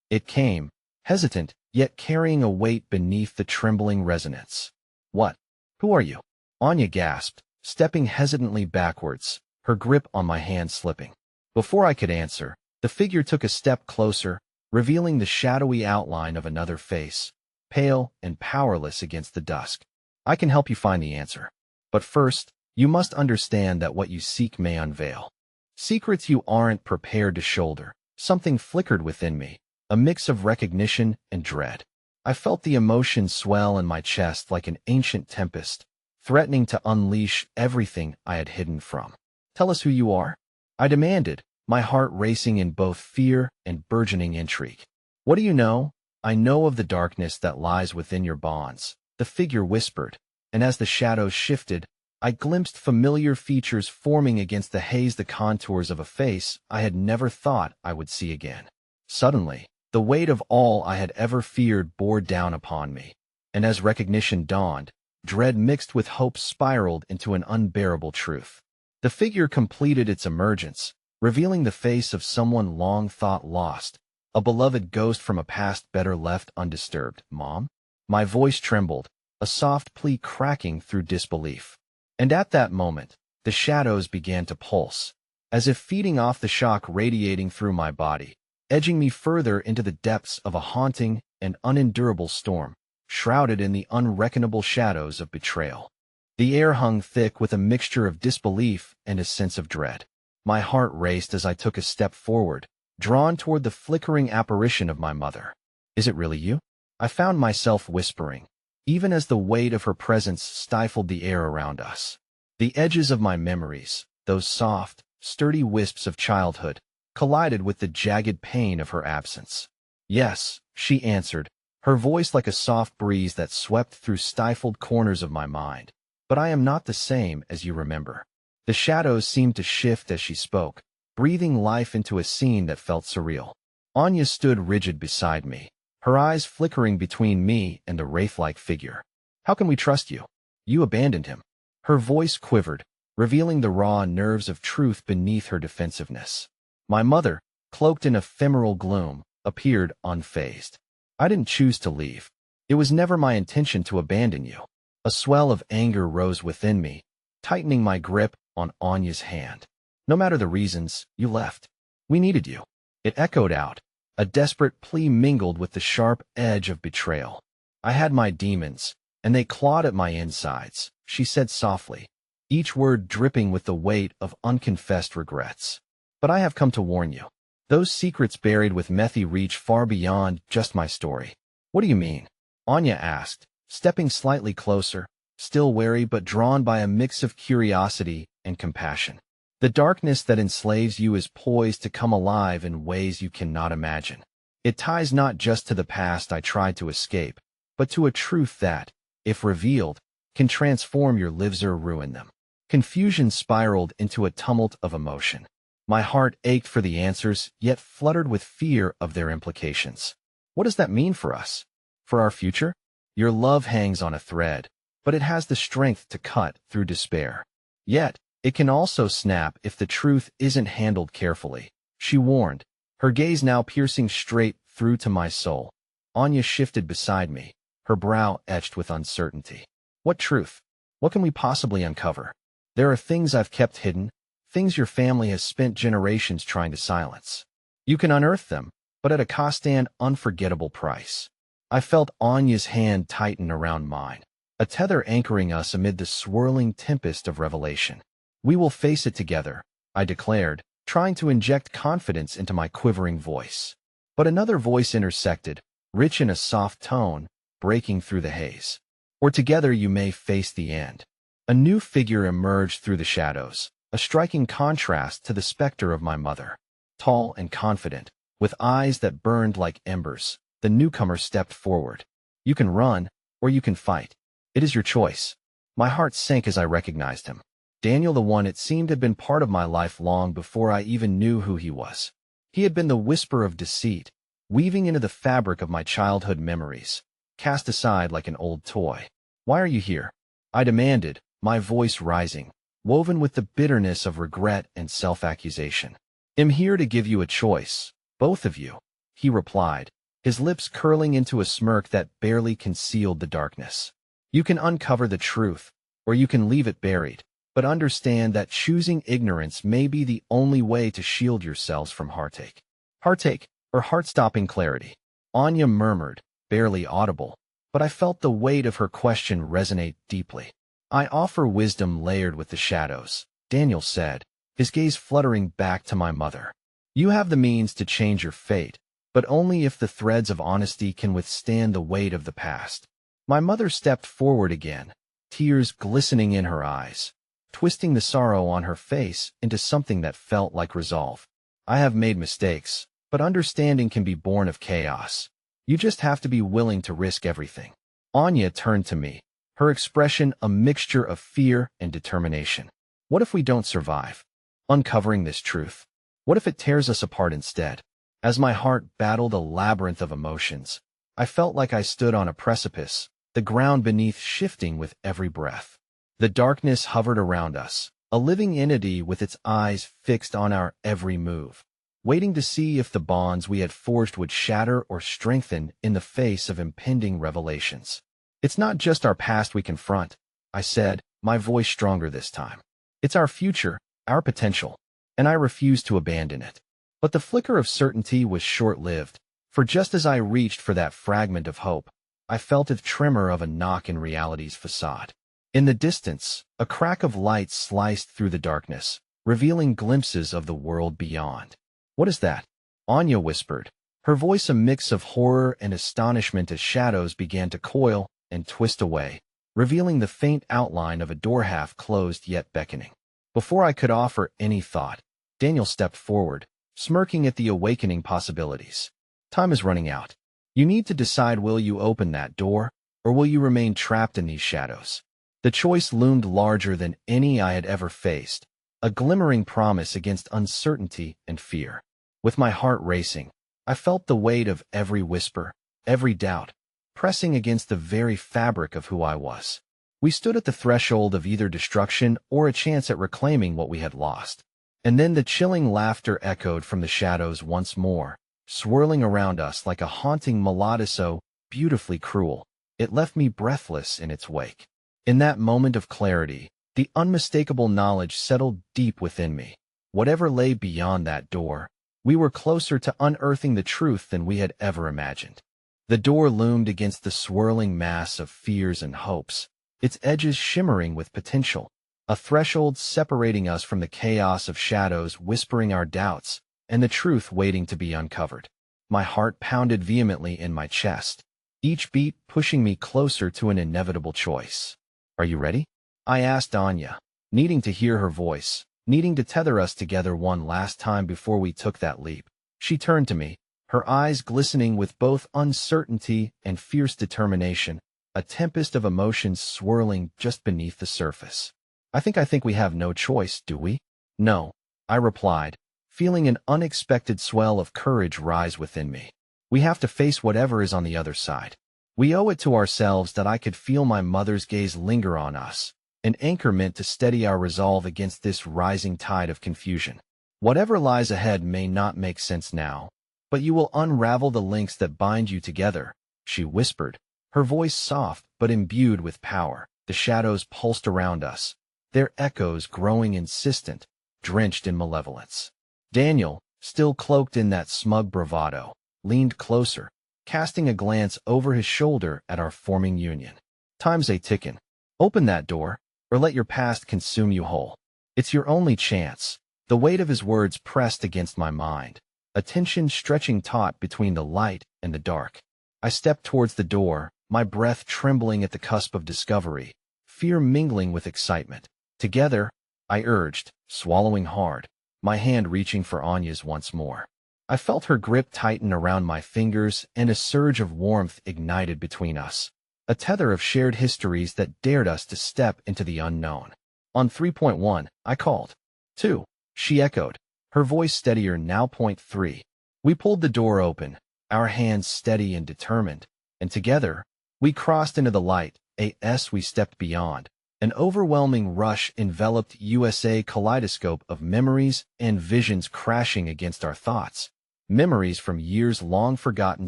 it came, hesitant, yet carrying a weight beneath the trembling resonance. What? Who are you? Anya gasped, stepping hesitantly backwards, her grip on my hand slipping. Before I could answer, the figure took a step closer, revealing the shadowy outline of another face, pale and powerless against the dusk. I can help you find the answer. But first, you must understand that what you seek may unveil secrets you aren't prepared to shoulder. Something flickered within me, a mix of recognition and dread. I felt the emotion swell in my chest like an ancient tempest, threatening to unleash everything I had hidden from. Tell us who you are, I demanded, my heart racing in both fear and burgeoning intrigue. What do you know? I know of the darkness that lies within your bonds, the figure whispered, and as the shadows shifted, I glimpsed familiar features forming against the haze, the contours of a face I had never thought I would see again. Suddenly, the weight of all I had ever feared bore down upon me, and as recognition dawned, dread mixed with hope spiraled into an unbearable truth. The figure completed its emergence, revealing the face of someone long thought lost, a beloved ghost from a past better left undisturbed. Mom? My voice trembled, a soft plea cracking through disbelief. And at that moment, the shadows began to pulse, as if feeding off the shock radiating through my body, edging me further into the depths of a haunting and unendurable storm, shrouded in the unreckonable shadows of betrayal. The air hung thick with a mixture of disbelief and a sense of dread. My heart raced as I took a step forward, drawn toward the flickering apparition of my mother. Is it really you? I found myself whispering, even as the weight of her presence stifled the air around us. The edges of my memories, those soft, sturdy wisps of childhood, collided with the jagged pain of her absence. Yes, she answered, her voice like a soft breeze that swept through stifled corners of my mind. But I am not the same as you remember. The shadows seemed to shift as she spoke, breathing life into a scene that felt surreal. Anya stood rigid beside me, her eyes flickering between me and the wraith-like figure. How can we trust you? You abandoned him. Her voice quivered, revealing the raw nerves of truth beneath her defensiveness. My mother, cloaked in ephemeral gloom, appeared unfazed. I didn't choose to leave. It was never my intention to abandon you. A swell of anger rose within me, tightening my grip on Anya's hand. No matter the reasons, you left. We needed you. It echoed out, a desperate plea mingled with the sharp edge of betrayal. I had my demons, and they clawed at my insides, she said softly, each word dripping with the weight of unconfessed regrets. But I have come to warn you. Those secrets buried with Methi reach far beyond just my story. What do you mean? Anya asked, stepping slightly closer, still wary but drawn by a mix of curiosity and compassion. The darkness that enslaves you is poised to come alive in ways you cannot imagine. It ties not just to the past I tried to escape, but to a truth that, if revealed, can transform your lives or ruin them. Confusion spiraled into a tumult of emotion. My heart ached for the answers, yet fluttered with fear of their implications. What does that mean for us? For our future? Your love hangs on a thread, but it has the strength to cut through despair. Yet, it can also snap if the truth isn't handled carefully, she warned, her gaze now piercing straight through to my soul. Anya shifted beside me, her brow etched with uncertainty. What truth? What can we possibly uncover? There are things I've kept hidden, things your family has spent generations trying to silence. You can unearth them, but at a cost and unforgettable price. I felt Anya's hand tighten around mine, a tether anchoring us amid the swirling tempest of revelation. We will face it together, I declared, trying to inject confidence into my quivering voice. But another voice intersected, rich in a soft tone, breaking through the haze. Or together you may face the end. A new figure emerged through the shadows, a striking contrast to the specter of my mother. Tall and confident, with eyes that burned like embers, the newcomer stepped forward. You can run, or you can fight. It is your choice. My heart sank as I recognized him. Daniel, the one it seemed had been part of my life long before I even knew who he was. He had been the whisper of deceit, weaving into the fabric of my childhood memories, cast aside like an old toy. Why are you here? I demanded, my voice rising, woven with the bitterness of regret and self-accusation. I'm here to give you a choice, both of you, he replied, his lips curling into a smirk that barely concealed the darkness. You can uncover the truth, or you can leave it buried, but understand that choosing ignorance may be the only way to shield yourselves from heartache. Heartache, or heart-stopping clarity, Anya murmured, barely audible, but I felt the weight of her question resonate deeply. I offer wisdom layered with the shadows, Daniel said, his gaze fluttering back to my mother. You have the means to change your fate, but only if the threads of honesty can withstand the weight of the past. My mother stepped forward again, tears glistening in her eyes, twisting the sorrow on her face into something that felt like resolve. I have made mistakes, but understanding can be born of chaos. You just have to be willing to risk everything. Anya turned to me, her expression a mixture of fear and determination. What if we don't survive? Uncovering this truth. What if it tears us apart instead? As my heart battled a labyrinth of emotions, I felt like I stood on a precipice, the ground beneath shifting with every breath. The darkness hovered around us, a living entity with its eyes fixed on our every move, waiting to see if the bonds we had forged would shatter or strengthen in the face of impending revelations. It's not just our past we confront, I said, my voice stronger this time. It's our future, our potential, and I refuse to abandon it. But the flicker of certainty was short-lived, for just as I reached for that fragment of hope, I felt a tremor of a knock in reality's facade. In the distance, a crack of light sliced through the darkness, revealing glimpses of the world beyond. What is that? Anya whispered, her voice a mix of horror and astonishment as shadows began to coil and twist away, revealing the faint outline of a door half closed yet beckoning. Before I could offer any thought, Daniel stepped forward, smirking at the awakening possibilities. Time is running out. You need to decide, will you open that door, or will you remain trapped in these shadows? The choice loomed larger than any I had ever faced, a glimmering promise against uncertainty and fear. With my heart racing, I felt the weight of every whisper, every doubt, pressing against the very fabric of who I was. We stood at the threshold of either destruction or a chance at reclaiming what we had lost. And then the chilling laughter echoed from the shadows once more, swirling around us like a haunting melody so beautifully cruel. It left me breathless in its wake. In that moment of clarity, the unmistakable knowledge settled deep within me. Whatever lay beyond that door, we were closer to unearthing the truth than we had ever imagined. The door loomed against the swirling mass of fears and hopes, its edges shimmering with potential, a threshold separating us from the chaos of shadows whispering our doubts, and the truth waiting to be uncovered. My heart pounded vehemently in my chest, each beat pushing me closer to an inevitable choice. "Are you ready?" I asked Anya, needing to hear her voice, needing to tether us together one last time before we took that leap. She turned to me, her eyes glistening with both uncertainty and fierce determination, a tempest of emotions swirling just beneath the surface. I think we have no choice, do we?" "No," I replied, feeling an unexpected swell of courage rise within me. "We have to face whatever is on the other side. We owe it to ourselves." That I could feel my mother's gaze linger on us, an anchor meant to steady our resolve against this rising tide of confusion. "Whatever lies ahead may not make sense now, but you will unravel the links that bind you together," she whispered, her voice soft but imbued with power. The shadows pulsed around us, their echoes growing insistent, drenched in malevolence. Daniel, still cloaked in that smug bravado, leaned closer, casting a glance over his shoulder at our forming union. "Time's a tickin'. Open that door, or let your past consume you whole. It's your only chance." The weight of his words pressed against my mind, a tension stretching taut between the light and the dark. I stepped towards the door, my breath trembling at the cusp of discovery, fear mingling with excitement. "Together," I urged, swallowing hard, my hand reaching for Anya's once more. I felt her grip tighten around my fingers, and a surge of warmth ignited between us, a tether of shared histories that dared us to step into the unknown. "On 3.1, I called." "2," she echoed, her voice steadier now. "3. We pulled the door open, our hands steady and determined, and together, we crossed into the light. As we stepped beyond, an overwhelming rush enveloped us, a kaleidoscope of memories and visions crashing against our thoughts. Memories from years long forgotten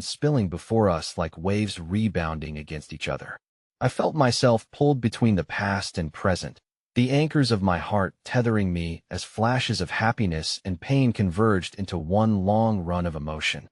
spilling before us like waves rebounding against each other. I felt myself pulled between the past and present, the anchors of my heart tethering me as flashes of happiness and pain converged into one long run of emotion.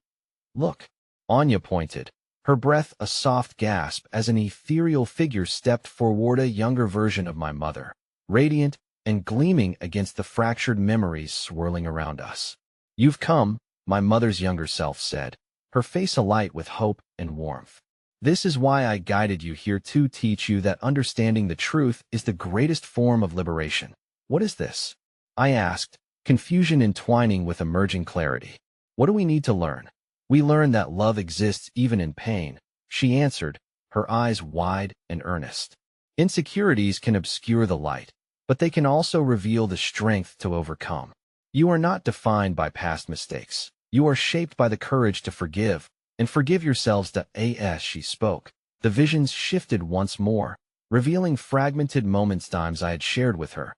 "Look," Anya pointed, her breath a soft gasp as an ethereal figure stepped forward, a younger version of my mother, radiant and gleaming against the fractured memories swirling around us. "You've come," my mother's younger self said, her face alight with hope and warmth. "This is why I guided you here, to teach you that understanding the truth is the greatest form of liberation." "What is this?" I asked, confusion entwining with emerging clarity. "What do we need to learn?" "We learn that love exists even in pain," she answered, her eyes wide and earnest. "Insecurities can obscure the light, but they can also reveal the strength to overcome. You are not defined by past mistakes. You are shaped by the courage to forgive, and forgive yourselves." As she spoke, the visions shifted once more, revealing fragmented moments times I had shared with her.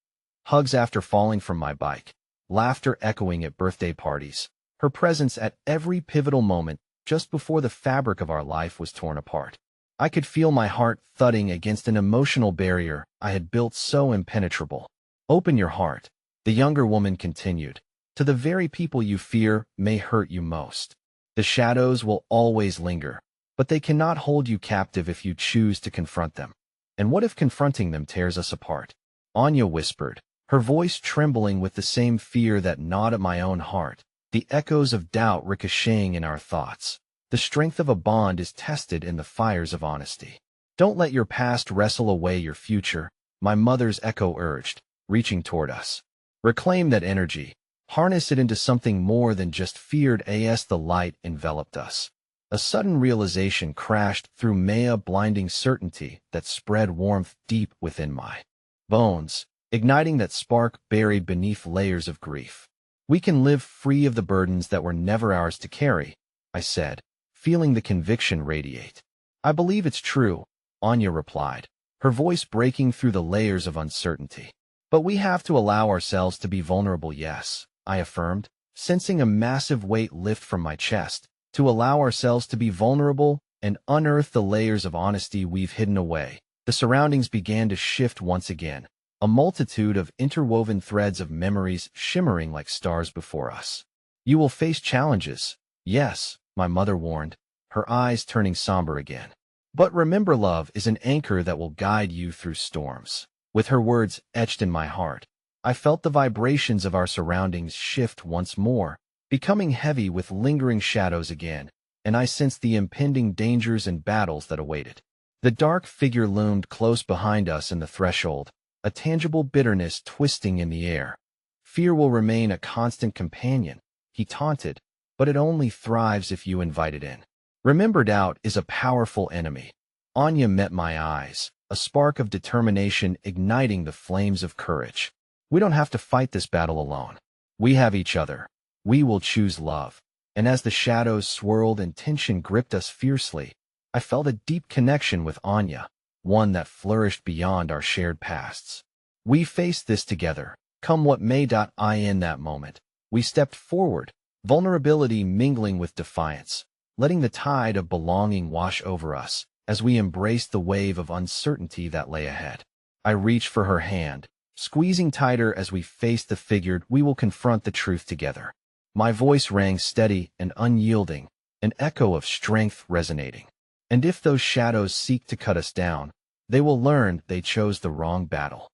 Hugs after falling from my bike, laughter echoing at birthday parties, her presence at every pivotal moment just before the fabric of our life was torn apart. I could feel my heart thudding against an emotional barrier I had built so impenetrable. "Open your heart," the younger woman continued, "to the very people you fear may hurt you most. The shadows will always linger, but they cannot hold you captive if you choose to confront them." "And what if confronting them tears us apart?" Anya whispered, her voice trembling with the same fear that gnawed at my own heart, the echoes of doubt ricocheting in our thoughts. "The strength of a bond is tested in the fires of honesty. Don't let your past wrestle away your future," my mother's echo urged, reaching toward us. "Reclaim that energy. Harness it into something more than just feared." As the light enveloped us, a sudden realization crashed through me, a blinding certainty that spread warmth deep within my bones, igniting that spark buried beneath layers of grief. "We can live free of the burdens that were never ours to carry," I said, feeling the conviction radiate. "I believe it's true," Anya replied, her voice breaking through the layers of uncertainty. But we have to allow ourselves to be vulnerable, yes, I affirmed, sensing a massive weight lift from my chest, to allow ourselves to be vulnerable and unearth the layers of honesty we've hidden away. The surroundings began to shift once again, a multitude of interwoven threads of memories shimmering like stars before us. You will face challenges, yes, my mother warned, her eyes turning somber again. But remember, love is an anchor that will guide you through storms. With her words etched in my heart, I felt the vibrations of our surroundings shift once more, becoming heavy with lingering shadows again, and I sensed the impending dangers and battles that awaited. The dark figure loomed close behind us in the threshold, a tangible bitterness twisting in the air. Fear will remain a constant companion, he taunted, but it only thrives if you invite it in. Remember, doubt is a powerful enemy. Anya met my eyes, a spark of determination igniting the flames of courage. We don't have to fight this battle alone. We have each other. We will choose love. And as the shadows swirled and tension gripped us fiercely, I felt a deep connection with Anya, one that flourished beyond our shared pasts. We faced this together, come what may. In that moment, we stepped forward, vulnerability mingling with defiance, letting the tide of belonging wash over us as we embraced the wave of uncertainty that lay ahead. I reached for her hand, squeezing tighter as we faced the figure. We will confront the truth together. My voice rang steady and unyielding, an echo of strength resonating. And if those shadows seek to cut us down, they will learn they chose the wrong battle.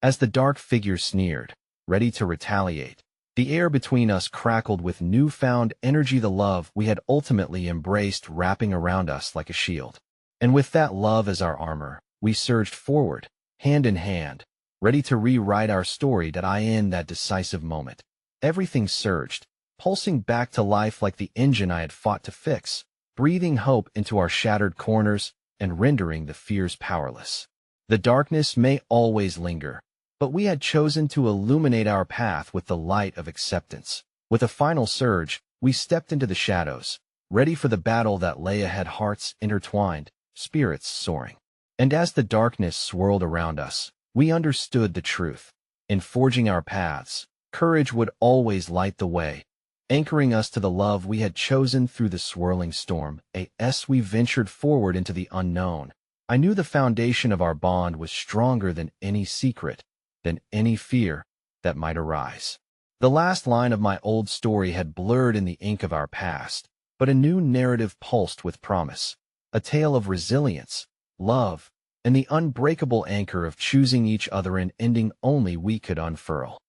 As the dark figure sneered, ready to retaliate, the air between us crackled with newfound energy, the love we had ultimately embraced wrapping around us like a shield. And with that love as our armor, we surged forward, hand in hand, ready to rewrite our story. In that decisive moment, everything surged, pulsing back to life like the engine I had fought to fix, breathing hope into our shattered corners and rendering the fears powerless. The darkness may always linger, but we had chosen to illuminate our path with the light of acceptance. With a final surge, we stepped into the shadows, ready for the battle that lay ahead, hearts intertwined, spirits soaring. And as the darkness swirled around us, we understood the truth. In forging our paths, courage would always light the way, anchoring us to the love we had chosen through the swirling storm. As we ventured forward into the unknown, I knew the foundation of our bond was stronger than any secret, than any fear that might arise. The last line of my old story had blurred in the ink of our past, but a new narrative pulsed with promise, a tale of resilience, love, and the unbreakable anchor of choosing each other, an ending only we could unfurl.